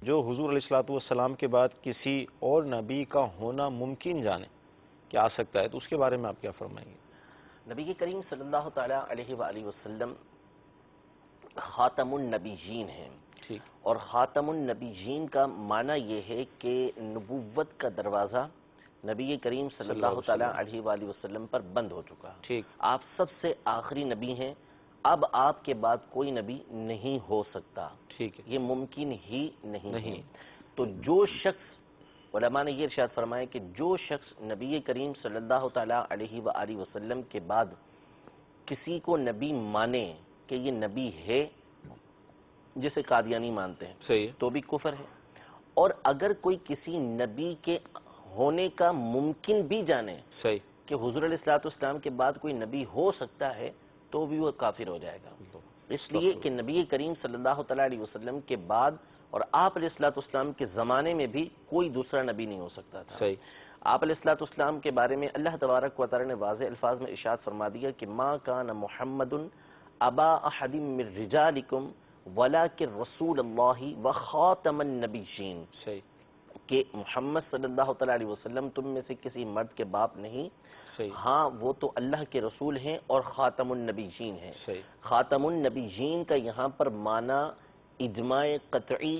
جو حضور علیہ الصلوۃ والسلام کے بعد کسی اور نبی کا ہونا ممکن جانے کیا آ سکتا ہے، تو اس کے بارے میں آپ کیا فرمائیں گے؟ نبی کریم صلی اللہ تعالیٰ علیہ وآلہ وسلم خاتم النبیین ہیں، ٹھیک، اور خاتم النبیین کا معنی یہ ہے کہ نبوت کا دروازہ نبی کریم صلی اللہ تعالیٰ علیہ وآلہ وسلم پر بند ہو چکا۔ ٹھیک، آپ سب سے آخری نبی ہیں، اب آپ کے بعد کوئی نبی نہیں ہو سکتا، ٹھیک ہے، یہ ممکن ہی نہیں ہے۔ تو جو شخص، علماء نے یہ ارشاد فرمایا کہ جو شخص نبی کریم صلی اللہ تعالیٰ علیہ وآلہ وسلم کے بعد کسی کو نبی مانے کہ یہ نبی ہے، جسے قادیانی مانتے ہیں، صحیح ہے، تو بھی کفر ہے۔ اور اگر کوئی کسی نبی کے ہونے کا ممکن بھی جانے صحیح، کہ حضور علیہ الصلوۃ والسلام کے بعد کوئی نبی ہو سکتا ہے، تو بھی وہ کافر ہو جائے گا، اس لیے کہ نبی کریم صلی اللہ تعالیٰ علیہ وسلم کے بعد اور آپ علیہ الصلوۃ والسلام کے زمانے میں بھی کوئی دوسرا نبی نہیں ہو سکتا تھا۔ صحیح، آپ علیہ الصلوۃ والسلام کے بارے میں اللہ تبارک و تعالی نے واضح الفاظ میں ارشاد فرما دیا کہ ما کان محمد ابا احد من رجالکم ولکن رسول اللہ وخاتم النبیین، صحیح، کہ محمد صلی اللہ تعالیٰ علیہ وسلم تم میں سے کسی مرد کے باپ نہیں، صحیح، ہاں وہ تو اللہ کے رسول ہیں اور خاتم النبیین ہیں۔ صحیح، خاتم النبیین کا یہاں پر معنی اجماع قطعی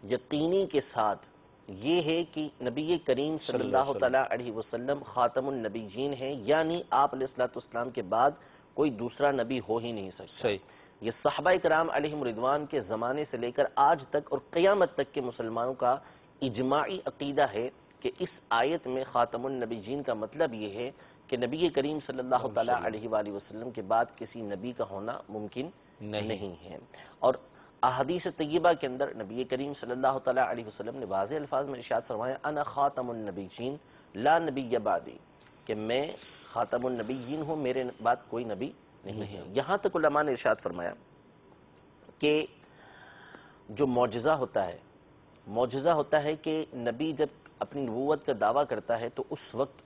یقینی کے ساتھ یہ ہے کہ نبی کریم صلی اللہ تعالیٰ علیہ وسلم خاتم النبیین ہیں، یعنی آپ علیہ الصلوۃ والسلام کے بعد کوئی دوسرا نبی ہو ہی نہیں سکتا۔ صحیح، یہ صحابہ کرام علیہم رضوان کے زمانے سے لے کر آج تک اور قیامت تک کے مسلمانوں کا اجماعی عقیدہ ہے کہ اس آیت میں خاتم النبیین کا مطلب یہ ہے کہ نبی کریم صلی اللہ تعالیٰ علیہ وآلہ وسلم کے بعد کسی نبی کا ہونا ممکن نہیں ہے۔ اور احادیث طیبہ کے اندر نبی کریم صلی اللہ تعالیٰ علیہ وسلم نے واضح الفاظ میں ارشاد فرمایا انا خاتم النبیین لا نبی بعدی، کہ میں خاتم النبیین ہوں، میرے بعد کوئی نبی نہیں ہے۔ یہاں تک علماء نے ارشاد فرمایا کہ جو معجزہ ہوتا ہے کہ نبی جب اپنی نبوت کا دعویٰ کرتا ہے تو اس وقت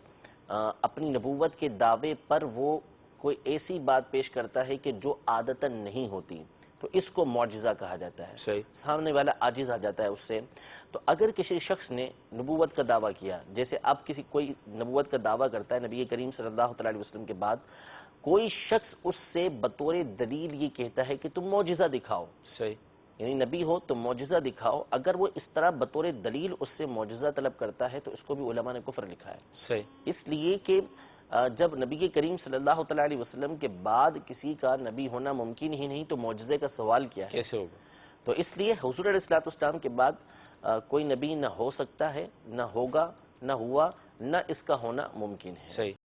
اپنی نبوت کے دعوے پر وہ کوئی ایسی بات پیش کرتا ہے کہ جو عادتاً نہیں ہوتی، تو اس کو معجزہ کہا جاتا ہے۔ صحیح، سامنے والا عاجز آ جاتا ہے اس سے۔ تو اگر کسی شخص نے نبوت کا دعویٰ کیا، جیسے اب کوئی نبوت کا دعویٰ کرتا ہے نبی کریم صلی اللہ تعالیٰ علیہ وسلم کے بعد، کوئی شخص اس سے بطور دلیل یہ کہتا ہے کہ تم معجزہ دکھاؤ، صحیح، یعنی نبی ہو تو معجزہ دکھاؤ، اگر وہ اس طرح بطور دلیل اس سے معجزہ طلب کرتا ہے تو اس کو بھی علماء نے کفر لکھا ہے۔ صحیح، اس لیے کہ جب نبی کریم صلی اللہ تعالیٰ علیہ وسلم کے بعد کسی کا نبی ہونا ممکن ہی نہیں تو معجزے کا سوال کیا ہے؟ کیسے ہوگا؟ تو اس لیے حضور علیہ الصلوۃ والسلام کے بعد کوئی نبی نہ ہو سکتا ہے، نہ ہوگا، نہ ہوا، نہ اس کا ہونا ممکن ہے۔ صحیح۔